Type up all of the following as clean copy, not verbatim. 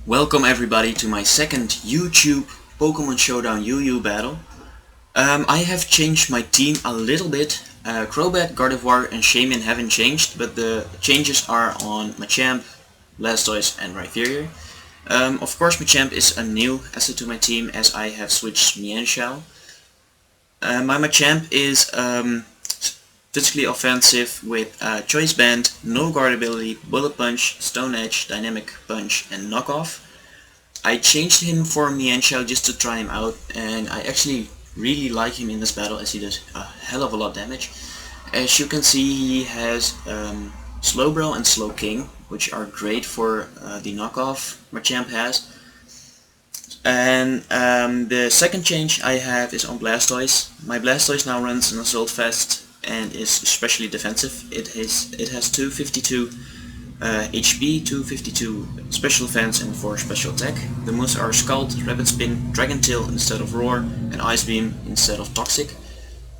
Welcome everybody to my second YouTube Pokémon Showdown UU battle. I have changed my team a little bit. Crobat, Gardevoir and Shaymin haven't changed, but the changes are on Machamp, Blastoise and Rhyperior. Of course Machamp is a new asset to my team as I have switched Mienshao. My Machamp is physically offensive with Choice Band, no guard ability, Bullet Punch, Stone Edge, Dynamic Punch and Knockoff. I changed him for Mienshao just to try him out, and I actually really like him in this battle as he does a hell of a lot of damage. As you can see, he has Slowbro and Slowking, which are great for the knockoff Machamp has. And the second change I have is on Blastoise. My Blastoise now runs an Assault Vest and is especially defensive. It has 252 HP, 252 special defense and 4 special attack. The moves are Scald, Rapid Spin, Dragon Tail instead of Roar, and Ice Beam instead of Toxic.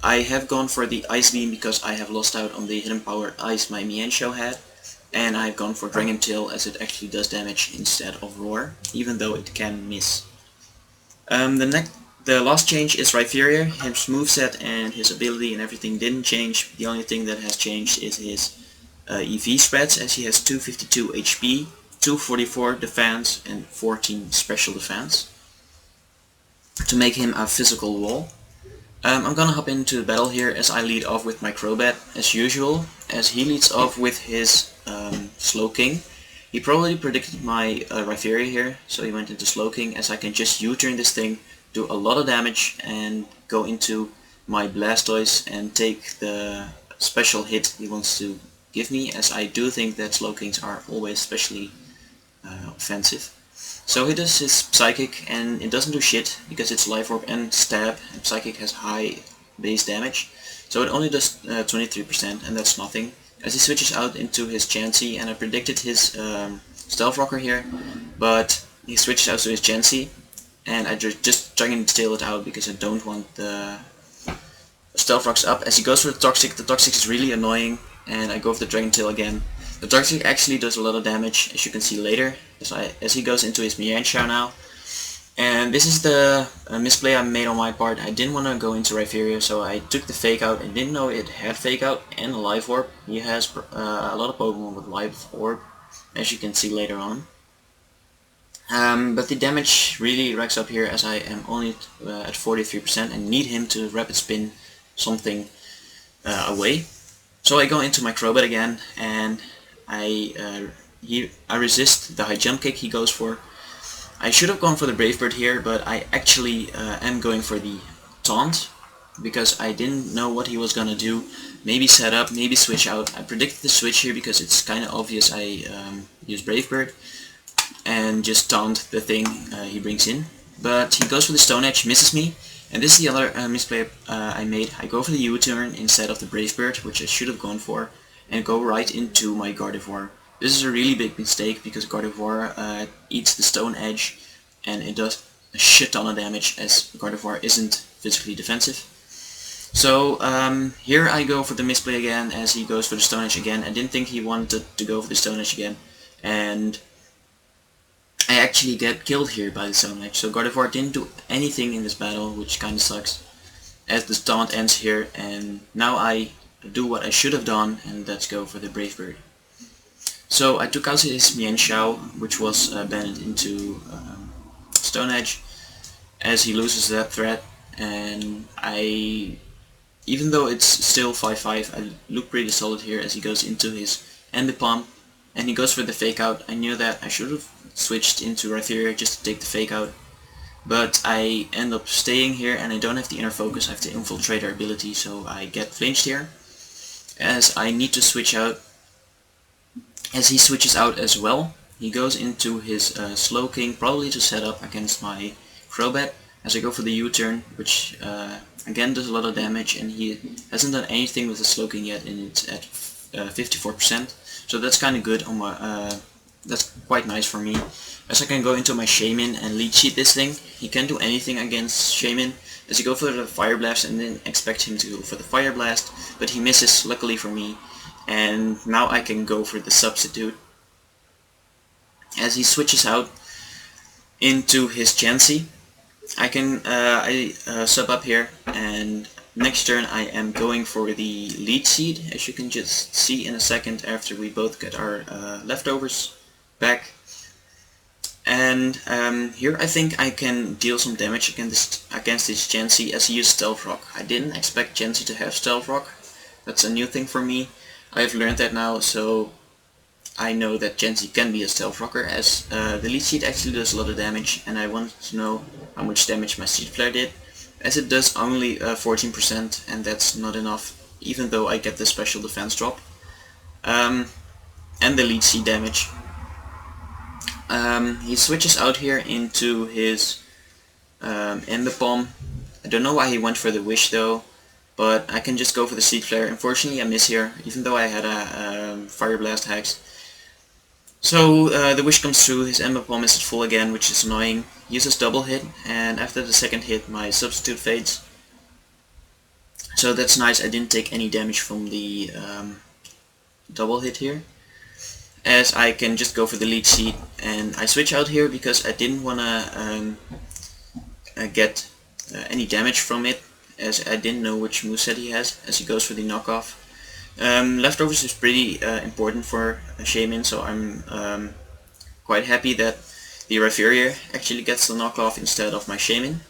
I have gone for the Ice Beam because I have lost out on the hidden power Ice my Mienshao had, and I have gone for Dragon Tail as it actually does damage instead of Roar, even though it can miss. The last change is Rhyperior. His moveset and his ability and everything didn't change. The only thing that has changed is his EV spreads, as he has 252 HP, 244 defense and 14 special defense to make him a physical wall. I'm gonna hop into the battle here as I lead off with my Crobat as usual, as he leads off with his Slowking. He probably predicted my Rhyperior here, so he went into Slowking, as I can just U-turn this thing, do a lot of damage and go into my Blastoise and take the special hit he wants to give me, as I do think that Slowkings are always especially offensive. So he does his Psychic and it doesn't do shit because it's Life Orb and Stab, and Psychic has high base damage, so it only does 23% and that's nothing. As he switches out into his Chansey, and I predicted his Stealth Rocker here, but he switches out to his Chansey, and I just Dragon Tail it out because I don't want the Stealth Rocks up. As he goes for the Toxic is really annoying, and I go for the Dragon Tail again. The Toxic actually does a lot of damage, as you can see later, as he goes into his Mienshao now. And this is the misplay I made on my part. I didn't want to go into Rhyperior, so I took the Fake Out and didn't know it had Fake Out and a Life Orb. He has a lot of Pokemon with Life Orb, as you can see later on. But the damage really racks up here, as I am only at 43% and need him to Rapid Spin something away. So I go into my Crobat again, and I resist the high jump kick he goes for. I should have gone for the Brave Bird here, but I actually am going for the Taunt, because I didn't know what he was gonna do. Maybe set up, maybe switch out. I predicted the switch here because it's kinda obvious I use Brave Bird and just taunt the thing he brings in. But he goes for the Stone Edge, misses me, and this is the other misplay I made. I go for the U-turn instead of the Brave Bird, which I should have gone for, and go right into my Gardevoir. This is a really big mistake because Gardevoir eats the Stone Edge and it does a shit ton of damage, as Gardevoir isn't physically defensive. So here I go for the misplay again, as he goes for the Stone Edge again. I didn't think he wanted to go for the Stone Edge again, and I actually get killed here by the Stone Edge. So Gardevoir didn't do anything in this battle, which kinda sucks, as the taunt ends here, and now I do what I should have done, and that's go for the Brave Bird. So I took out his Mienshao, which was banned into Stone Edge, as he loses that threat, and even though it's still 5-5, I look pretty solid here as he goes into his Ambipom, and he goes for the Fake Out. I knew that I should have switched into Rhyperior just to take the Fake Out, but I end up staying here, and I don't have the Inner Focus, I have the Infiltrator ability, so I get flinched here, as I need to switch out. As he switches out as well, he goes into his Slowking, probably to set up against my Crobat, as I go for the U-turn, which again does a lot of damage, and he hasn't done anything with the Slowking yet, and it's at 54%, so that's kinda good on my, that's quite nice for me, as I can go into my Shaymin and Leech Seed this thing. He can't do anything against Shaymin, as you go for the Fire Blast and then expect him to go for the Fire Blast, but he misses, luckily for me. And now I can go for the Substitute. As he switches out, into his Chansey. I can sub up here, and next turn I am going for the Leech Seed, as you can just see in a second after we both get our leftovers back. And here I think I can deal some damage against this Chansey as he used Stealth Rock. I didn't expect Chansey to have Stealth Rock. That's a new thing for me. I've learned that now, so I know that Chansey can be a Stealth Rocker, as the Leech Seed actually does a lot of damage, and I wanted to know how much damage my Seed Flare did, as it does only 14%, and that's not enough, even though I get the special defense drop. And the Leech Seed damage. He switches out here into his Ember Palm. I don't know why he went for the Wish though, but I can just go for the Seed Flare. Unfortunately I miss here, even though I had a Fire Blast Hex. So the Wish comes through, his Ember Palm is at full again, which is annoying. He uses double hit, and after the second hit my substitute fades. So that's nice, I didn't take any damage from the double hit here, as I can just go for the Leech Seed. And I switch out here because I didn't want to get any damage from it, as I didn't know which moveset he has, as he goes for the knockoff. Leftovers is pretty important for Shaymin, so I'm quite happy that the Rhyperior actually gets the knockoff instead of my Shaymin.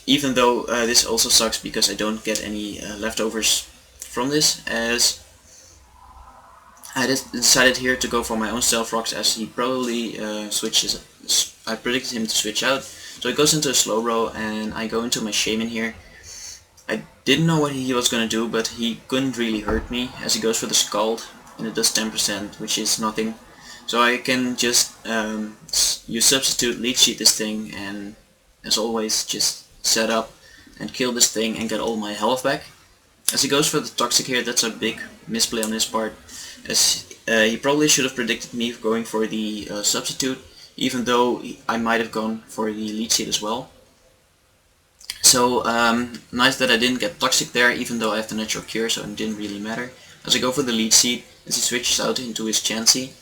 Even though this also sucks because I don't get any leftovers from this, as I decided here to go for my own Stealth Rocks, as he probably switches. I predicted him to switch out, so he goes into a Slowbro, and I go into my Shaymin here. I didn't know what he was gonna do, but he couldn't really hurt me, as he goes for the Scald, and it does 10%, which is nothing. So I can just use Substitute, Leech Seed this thing, and as always just set up and kill this thing and get all my health back. As he goes for the Toxic here, that's a big misplay on his part, as he probably should have predicted me going for the Substitute, even though I might have gone for the Leech Seed as well. So nice that I didn't get Toxic there, even though I have the Natural Cure, so it didn't really matter. As I go for the Leech Seed, as he switches out into his Chansey.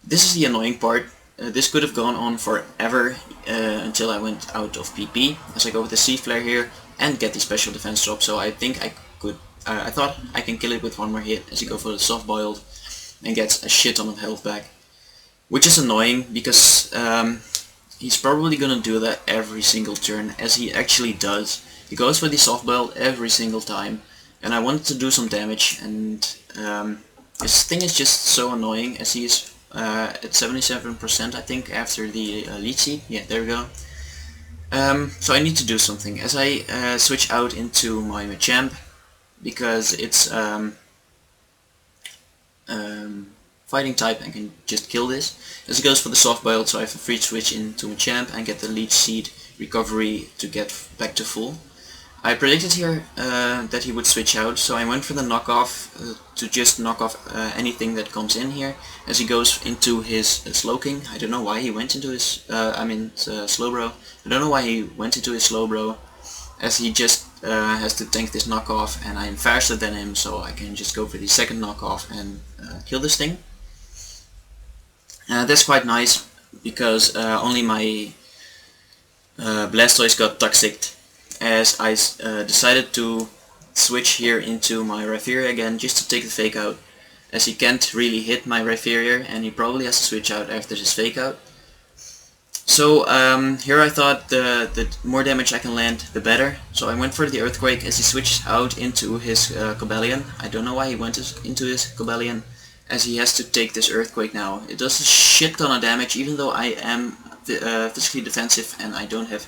This is the annoying part. This could have gone on forever until I went out of PP, as I go with the Seed Flare here and get the special defense drop. So I think I could, I thought I can kill it with one more hit, as he go for the Soft Boiled and gets a shit ton of health back, which is annoying because he's probably gonna do that every single turn, as he actually does. He goes for the Soft Boiled every single time, and I wanted to do some damage, and this thing is just so annoying, as he is at 77% I think after the Leech Seed. Yeah, there we go. So I need to do something, as I switch out into my Machamp, because it's fighting type and can just kill this. As it goes for the Soft Boiled, so I have a free switch into Machamp and get the Leech Seed recovery to get back to full. I predicted here that he would switch out, so I went for the knockoff to just knock off anything that comes in here, as he goes into his Slowking. I don't know why he went into his, Slowbro. I don't know why he went into his Slowbro, as he just has to tank this knockoff, and I am faster than him, so I can just go for the second knockoff and kill this thing. That's quite nice, because only my Blastoise got Toxic, as I decided to switch here into my Rhyperior again, just to take the Fake Out, as he can't really hit my Rhyperior, and he probably has to switch out after his Fake Out. So here I thought the more damage I can land, the better. So I went for the Earthquake, as he switches out into his Cobalion. I don't know why he went into his Cobalion, as he has to take this Earthquake now. It does a shit ton of damage, even though I am physically defensive and I don't have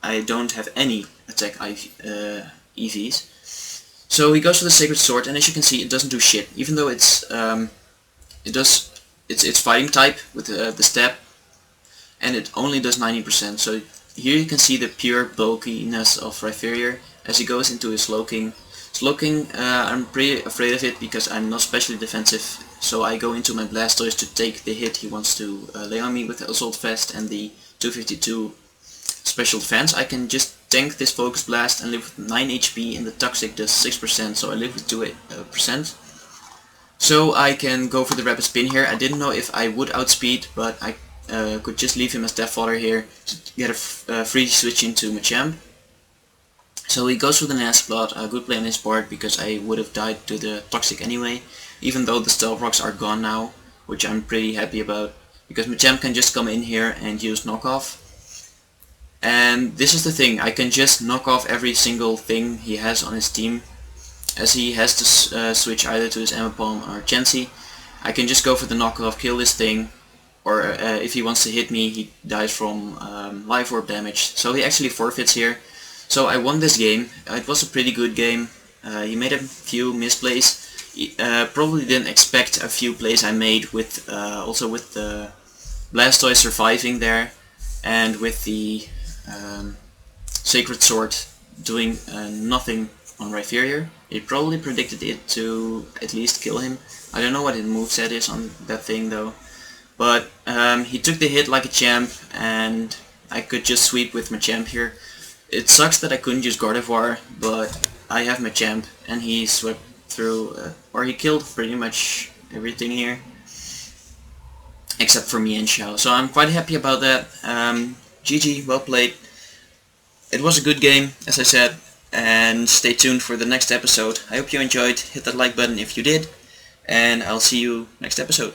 I don't have any attack EVs. So he goes for the Sacred Sword, and as you can see, it doesn't do shit, even though it's it's fighting type with the stab, and it only does 90%. So here you can see the pure bulkiness of Rhyperior as he goes into his Slowking. Slowking, I'm pretty afraid of it because I'm not specially defensive, so I go into my Blastoise to take the hit he wants to lay on me with the Assault Vest and the 252 special defense. I can just tank this Focus Blast and live with 9 HP, and the Toxic does 6%, so I live with 2%. So I can go for the rapid spin here. I didn't know if I would outspeed, but I could just leave him as death fodder here to get a free switch into Machamp. So he goes for the Nasty Plot, a good play on his part because I would have died to the Toxic anyway, even though the Stealth Rocks are gone now, which I'm pretty happy about, because Machamp can just come in here and use Knockoff. And this is the thing, I can just knock off every single thing he has on his team, as he has to switch either to his Emapalm or Chansey. I can just go for the knockoff, kill this thing, or if he wants to hit me, he dies from Life Orb damage. So he actually forfeits here. So I won this game. It was a pretty good game. He made a few misplays. He probably didn't expect a few plays I made with also with the Blastoise surviving there, and with the Sacred Sword doing nothing on Rhyperior. He probably predicted it to at least kill him. I don't know what his moveset is on that thing though. But he took the hit like a champ, and I could just sweep with Machamp here. It sucks that I couldn't use Gardevoir, but I have Machamp, and he swept through, or he killed pretty much everything here. Except for me and Xiao. So I'm quite happy about that. GG, well played. It was a good game, as I said, and stay tuned for the next episode. I hope you enjoyed. Hit that like button if you did, and I'll see you next episode.